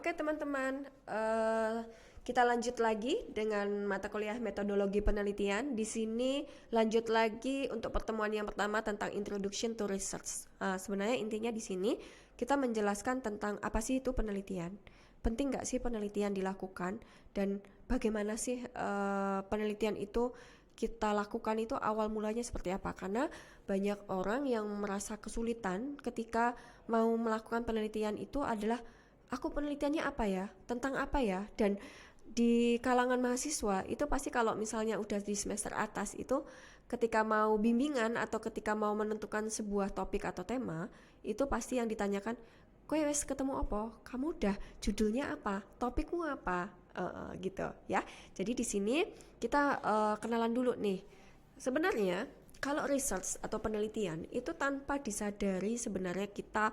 Oke teman-teman, kita lanjut lagi dengan mata kuliah metodologi penelitian. Di sini lanjut lagi untuk pertemuan yang pertama tentang Introduction to Research. Sebenarnya intinya di sini kita menjelaskan tentang apa sih itu penelitian, penting nggak sih penelitian dilakukan, dan bagaimana sih penelitian itu kita lakukan itu awal mulanya seperti apa. Karena banyak orang yang merasa kesulitan ketika mau melakukan penelitian itu adalah aku penelitiannya apa ya, tentang apa ya. Dan di kalangan mahasiswa itu pasti kalau misalnya udah di semester atas itu ketika mau bimbingan atau ketika mau menentukan sebuah topik atau tema, itu pasti yang ditanyakan, kowe wes ketemu apa? Kamu udah judulnya apa? Topikmu apa? Gitu ya. Jadi di sini kita kenalan dulu nih. Sebenarnya kalau research atau penelitian itu tanpa disadari sebenarnya kita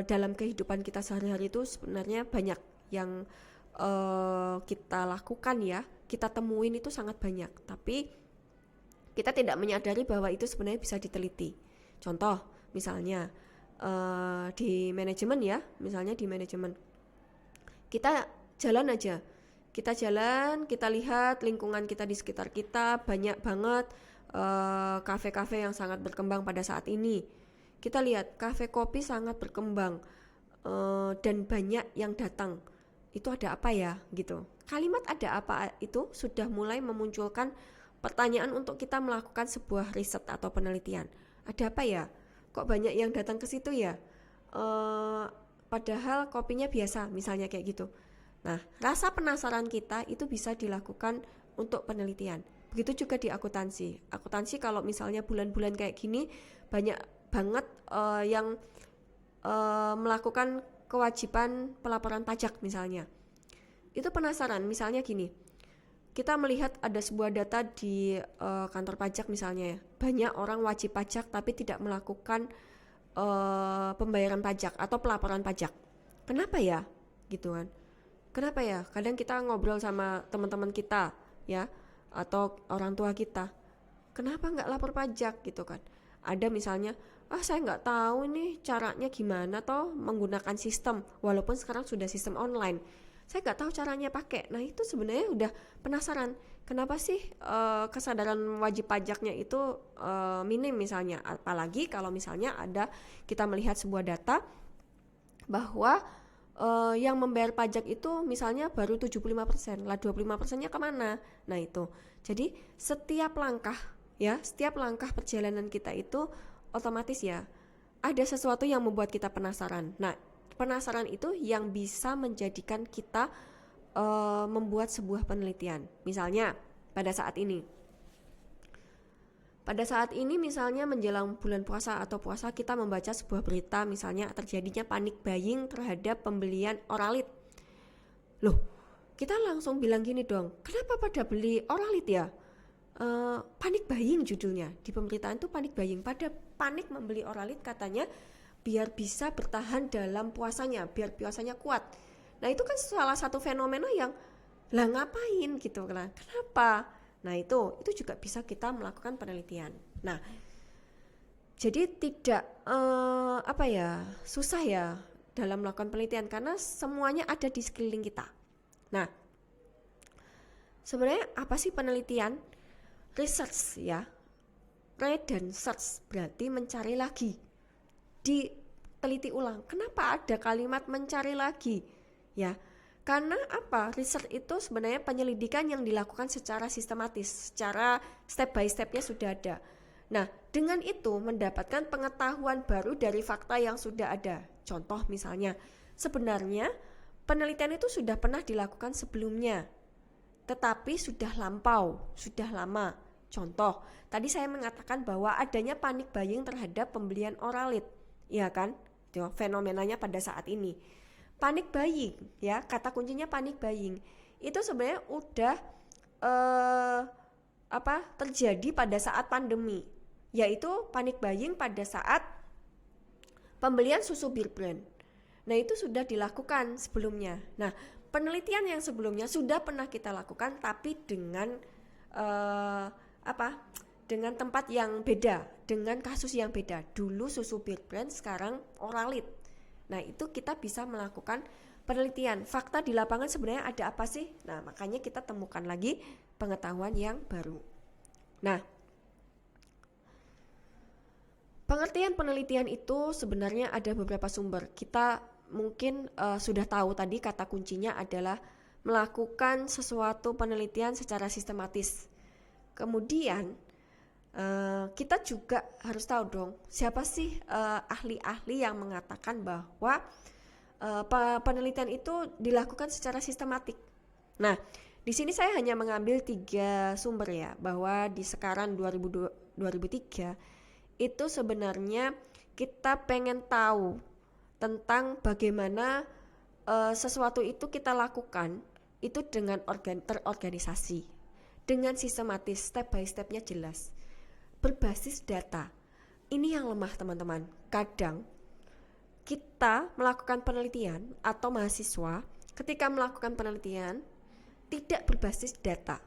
dalam kehidupan kita sehari-hari itu sebenarnya banyak yang kita lakukan ya, kita temuin itu sangat banyak, tapi kita tidak menyadari bahwa itu sebenarnya bisa diteliti. Contoh misalnya di manajemen ya, misalnya di manajemen kita jalan aja, kita jalan, kita lihat lingkungan kita di sekitar kita banyak banget kafe-kafe yang sangat berkembang pada saat ini. Kita lihat kafe kopi sangat berkembang dan banyak yang datang. Itu ada apa ya gitu. Kalimat ada apa itu sudah mulai memunculkan pertanyaan untuk kita melakukan sebuah riset atau penelitian. Ada apa ya? Kok banyak yang datang ke situ ya? Padahal kopinya biasa, misalnya kayak gitu. Nah, rasa penasaran kita itu bisa dilakukan untuk penelitian. Begitu juga di akuntansi. Akuntansi kalau misalnya bulan-bulan kayak gini banyak banget yang melakukan kewajiban pelaporan pajak misalnya. Itu penasaran, misalnya gini, kita melihat ada sebuah data di kantor pajak misalnya ya, banyak orang wajib pajak tapi tidak melakukan pembayaran pajak atau pelaporan pajak. Kenapa ya? Gitu kan. Kenapa ya? Kadang kita ngobrol sama teman-teman kita ya, atau orang tua kita, kenapa nggak lapor pajak gitu kan. Ada misalnya, saya nggak tahu nih caranya gimana toh menggunakan sistem, walaupun sekarang sudah sistem online, saya nggak tahu caranya pakai. Nah itu sebenarnya udah penasaran, kenapa sih kesadaran wajib pajaknya itu minim misalnya. Apalagi kalau misalnya ada kita melihat sebuah data bahwa yang membayar pajak itu misalnya baru 75%, lah 25%-nya kemana? Nah itu, jadi setiap langkah ya, setiap langkah perjalanan kita itu otomatis ya ada sesuatu yang membuat kita penasaran. Nah penasaran itu yang bisa menjadikan kita membuat sebuah penelitian. Misalnya pada saat ini misalnya menjelang bulan puasa atau puasa, kita membaca sebuah berita misalnya terjadinya panic buying terhadap pembelian Oralit. Loh, kita langsung bilang gini dong, kenapa pada beli Oralit ya? Panic buying judulnya di pemberitaan itu, panic buying, pada panik membeli Oralit katanya biar bisa bertahan dalam puasanya, biar puasanya kuat. Nah itu kan salah satu fenomena yang lah ngapain gitu kan, kenapa? Nah itu juga bisa kita melakukan penelitian. Nah jadi tidak susah ya dalam melakukan penelitian karena semuanya ada di sekeliling kita. Nah sebenarnya apa sih penelitian? Research ya, read dan search berarti mencari lagi, diteliti ulang. Kenapa ada kalimat mencari lagi ya? Karena apa? Riset itu sebenarnya penyelidikan yang dilakukan secara sistematis, secara step by stepnya sudah ada. Nah, dengan itu mendapatkan pengetahuan baru dari fakta yang sudah ada. Contoh misalnya, sebenarnya penelitian itu sudah pernah dilakukan sebelumnya, tetapi sudah lampau, sudah lama. Contoh, tadi saya mengatakan bahwa adanya panic buying terhadap pembelian Oralit, ya kan? Itu fenomenanya pada saat ini. Panic buying ya, kata kuncinya panic buying itu sebenarnya udah terjadi pada saat pandemi, yaitu panic buying pada saat pembelian susu Bear Brand. Nah itu sudah dilakukan sebelumnya. Nah penelitian yang sebelumnya sudah pernah kita lakukan, tapi dengan dengan tempat yang beda, dengan kasus yang beda. Dulu susu Bear Brand, sekarang Oralit. Nah itu kita bisa melakukan penelitian, fakta di lapangan sebenarnya ada apa sih? Nah, makanya kita temukan lagi pengetahuan yang baru. Nah, pengertian penelitian itu sebenarnya ada beberapa sumber. Kita mungkin sudah tahu tadi kata kuncinya adalah melakukan sesuatu penelitian secara sistematis. Kemudian kita juga harus tahu dong siapa sih ahli-ahli yang mengatakan bahwa penelitian itu dilakukan secara sistematik. Nah, di sini saya hanya mengambil 3 sumber ya, bahwa di sekarang 2003 itu sebenarnya kita pengen tahu tentang bagaimana sesuatu itu kita lakukan itu dengan terorganisasi, dengan sistematis, step by stepnya jelas, berbasis data. Ini yang lemah teman-teman. Kadang kita melakukan penelitian atau mahasiswa ketika melakukan penelitian tidak berbasis data.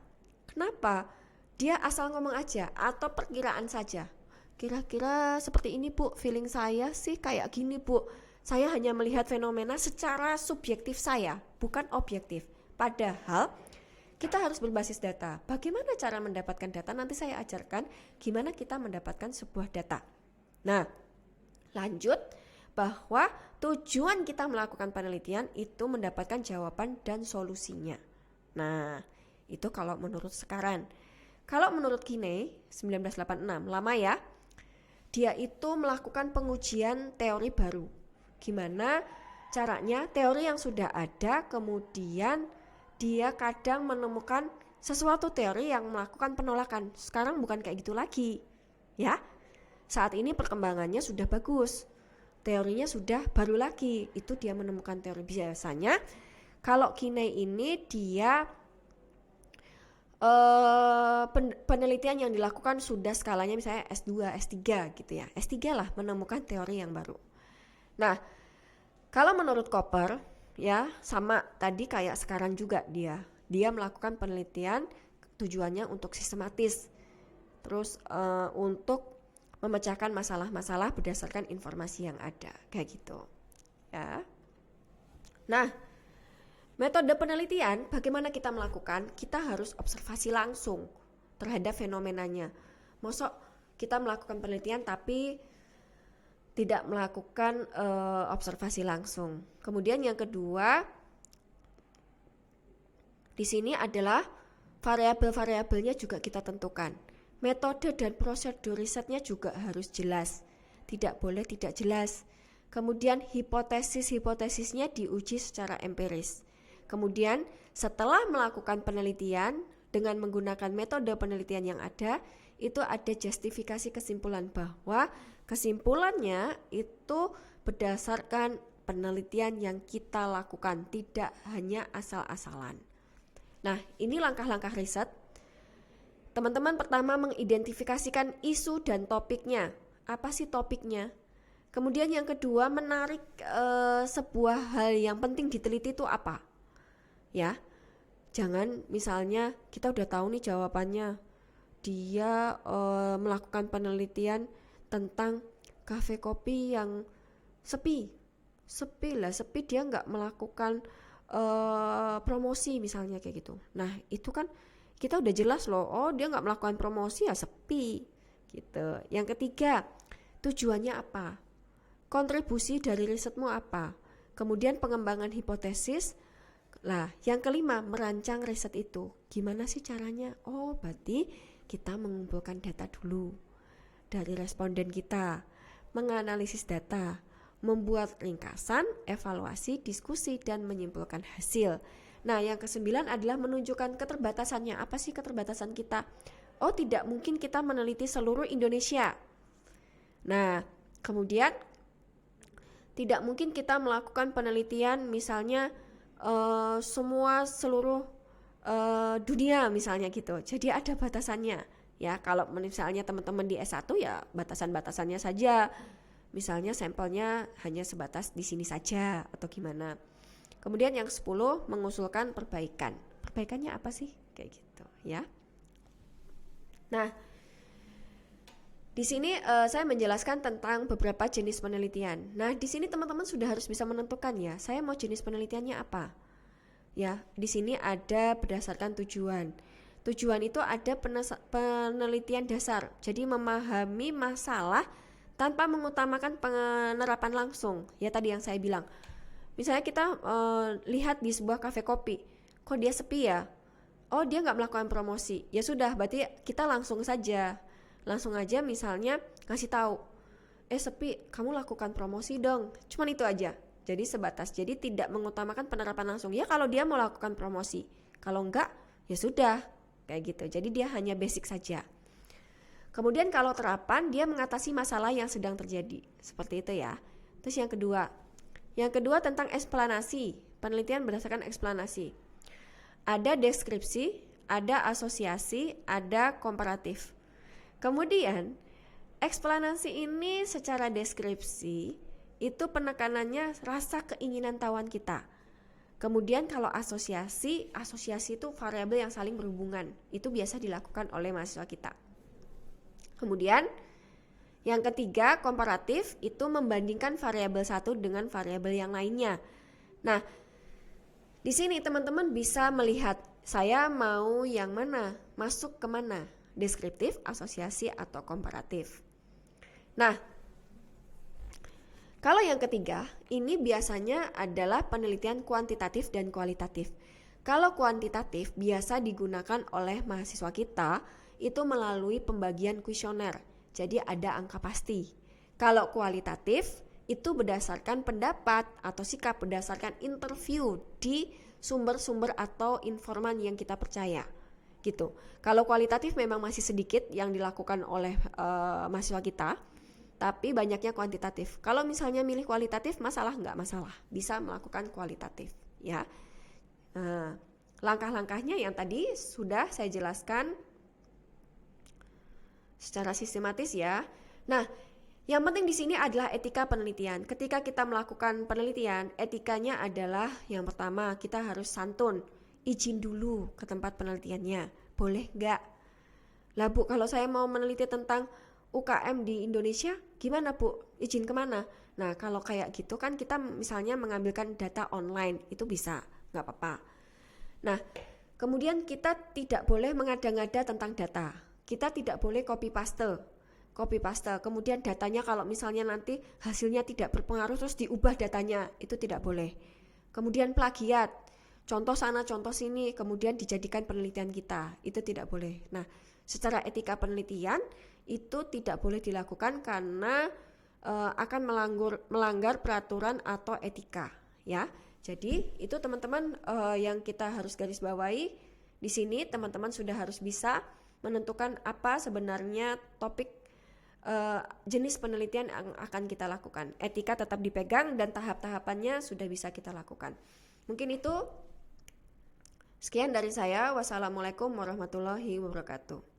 Kenapa? Dia asal ngomong aja atau perkiraan saja. Kira-kira seperti ini Bu, feeling saya sih kayak gini Bu. Saya hanya melihat fenomena secara subjektif saya, bukan objektif. Padahal kita harus berbasis data. Bagaimana cara mendapatkan data? Nanti saya ajarkan gimana kita mendapatkan sebuah data. Nah, lanjut bahwa tujuan kita melakukan penelitian itu mendapatkan jawaban dan solusinya. Nah, itu kalau menurut sekarang. Kalau menurut Kinney 1986, lama ya. Dia itu melakukan pengujian teori baru. Gimana caranya? Teori yang sudah ada kemudian dia kadang menemukan sesuatu teori yang melakukan penolakan. Sekarang bukan kayak gitu lagi. Ya. Saat ini perkembangannya sudah bagus. Teorinya sudah baru lagi. Itu dia menemukan teori. Biasanya kalau Kinney ini dia penelitian yang dilakukan sudah skalanya misalnya S2, S3 gitu ya. S3 lah menemukan teori yang baru. Nah, kalau menurut Cooper ya sama tadi kayak sekarang juga dia melakukan penelitian tujuannya untuk sistematis. Terus untuk memecahkan masalah-masalah berdasarkan informasi yang ada kayak gitu. Ya. Nah, metode penelitian, bagaimana kita melakukan? Kita harus observasi langsung terhadap fenomenanya. Mosok kita melakukan penelitian tapi tidak melakukan observasi langsung. Kemudian yang kedua, di sini adalah variabel-variabelnya juga kita tentukan. Metode dan prosedur risetnya juga harus jelas. Tidak boleh tidak jelas. Kemudian hipotesis-hipotesisnya diuji secara empiris. Kemudian setelah melakukan penelitian dengan menggunakan metode penelitian yang ada, itu ada justifikasi kesimpulan bahwa kesimpulannya itu berdasarkan penelitian yang kita lakukan, tidak hanya asal-asalan. Nah, ini langkah-langkah riset. Teman-teman pertama mengidentifikasikan isu dan topiknya. Apa sih topiknya? Kemudian yang kedua menarik sebuah hal yang penting diteliti itu apa? Ya, jangan misalnya kita udah tahu nih jawabannya, dia melakukan penelitian tentang kafe kopi yang sepi dia nggak melakukan promosi misalnya kayak gitu. Nah itu kan kita udah jelas loh, oh dia nggak melakukan promosi ya sepi gitu. Yang ketiga, tujuannya apa? Kontribusi dari risetmu apa? Kemudian pengembangan hipotesis. Lah, yang kelima, merancang riset itu. Gimana sih caranya? Oh, berarti kita mengumpulkan data dulu dari responden kita, menganalisis data, membuat ringkasan, evaluasi, diskusi, dan menyimpulkan hasil. Nah, yang kesembilan adalah menunjukkan keterbatasannya. Apa sih keterbatasan kita? Oh, tidak mungkin kita meneliti seluruh Indonesia. Nah, kemudian tidak mungkin kita melakukan penelitian misalnya seluruh dunia misalnya gitu. Jadi ada batasannya. Ya, kalau misalnya teman-teman di S1 ya batasan-batasannya saja. Misalnya sampelnya hanya sebatas di sini saja atau gimana. Kemudian yang 10 mengusulkan perbaikan. Perbaikannya apa sih? Kayak gitu ya. Nah, Di sini saya menjelaskan tentang beberapa jenis penelitian. Nah, di sini teman-teman sudah harus bisa menentukan ya, saya mau jenis penelitiannya apa. Ya, di sini ada berdasarkan tujuan. Tujuan itu ada penelitian dasar. Jadi memahami masalah tanpa mengutamakan penerapan langsung. Ya tadi yang saya bilang. Misalnya kita lihat di sebuah kafe kopi, kok dia sepi ya? Oh, dia nggak melakukan promosi. Ya sudah, berarti kita langsung aja misalnya ngasih tahu, sepi, kamu lakukan promosi dong. Cuman itu aja. Jadi sebatas, jadi tidak mengutamakan penerapan langsung. Ya kalau dia mau lakukan promosi, kalau enggak ya sudah, kayak gitu. Jadi dia hanya basic saja. Kemudian kalau terapan, dia mengatasi masalah yang sedang terjadi, seperti itu ya. Terus yang kedua tentang eksplanasi, penelitian berdasarkan eksplanasi. Ada deskripsi, ada asosiasi, ada komparatif. Kemudian eksplanasi ini secara deskripsi itu penekanannya rasa keinginan tahuan kita. Kemudian kalau asosiasi itu variabel yang saling berhubungan. Itu biasa dilakukan oleh mahasiswa kita. Kemudian yang ketiga, komparatif, itu membandingkan variabel satu dengan variabel yang lainnya. Nah, di sini teman-teman bisa melihat saya mau yang mana, masuk ke mana, deskriptif, asosiasi, atau komparatif. Nah, kalau yang ketiga, ini biasanya adalah penelitian kuantitatif dan kualitatif. Kalau kuantitatif biasa digunakan oleh mahasiswa kita itu melalui pembagian kuesioner. Jadi ada angka pasti. Kalau kualitatif itu berdasarkan pendapat atau sikap, berdasarkan interview di sumber-sumber atau informan yang kita percaya. Gitu. Kalau kualitatif memang masih sedikit yang dilakukan oleh mahasiswa kita, tapi banyaknya kuantitatif. Kalau misalnya milih kualitatif, masalah nggak masalah, bisa melakukan kualitatif, ya. Langkah-langkahnya yang tadi sudah saya jelaskan secara sistematis ya. Nah, yang penting di sini adalah etika penelitian. Ketika kita melakukan penelitian, etikanya adalah yang pertama kita harus santun, izin dulu ke tempat penelitiannya, boleh nggak? Lah Bu, kalau saya mau meneliti tentang UKM di Indonesia, gimana Bu? Izin kemana? Nah, kalau kayak gitu kan kita misalnya mengambilkan data online, itu bisa, nggak apa-apa. Nah, kemudian kita tidak boleh mengada-ngada tentang data. Kita tidak boleh copy paste. Kemudian datanya kalau misalnya nanti hasilnya tidak berpengaruh terus diubah datanya, itu tidak boleh. Kemudian plagiat, contoh sana contoh sini, kemudian dijadikan penelitian kita, itu tidak boleh. Nah, secara etika penelitian itu tidak boleh dilakukan karena akan melanggar peraturan atau etika, ya. Jadi itu teman-teman yang kita harus garis bawahi di sini. Teman-teman sudah harus bisa menentukan apa sebenarnya topik jenis penelitian yang akan kita lakukan. Etika tetap dipegang dan tahap-tahapannya sudah bisa kita lakukan. Mungkin itu sekian dari saya. Wassalamualaikum warahmatullahi wabarakatuh.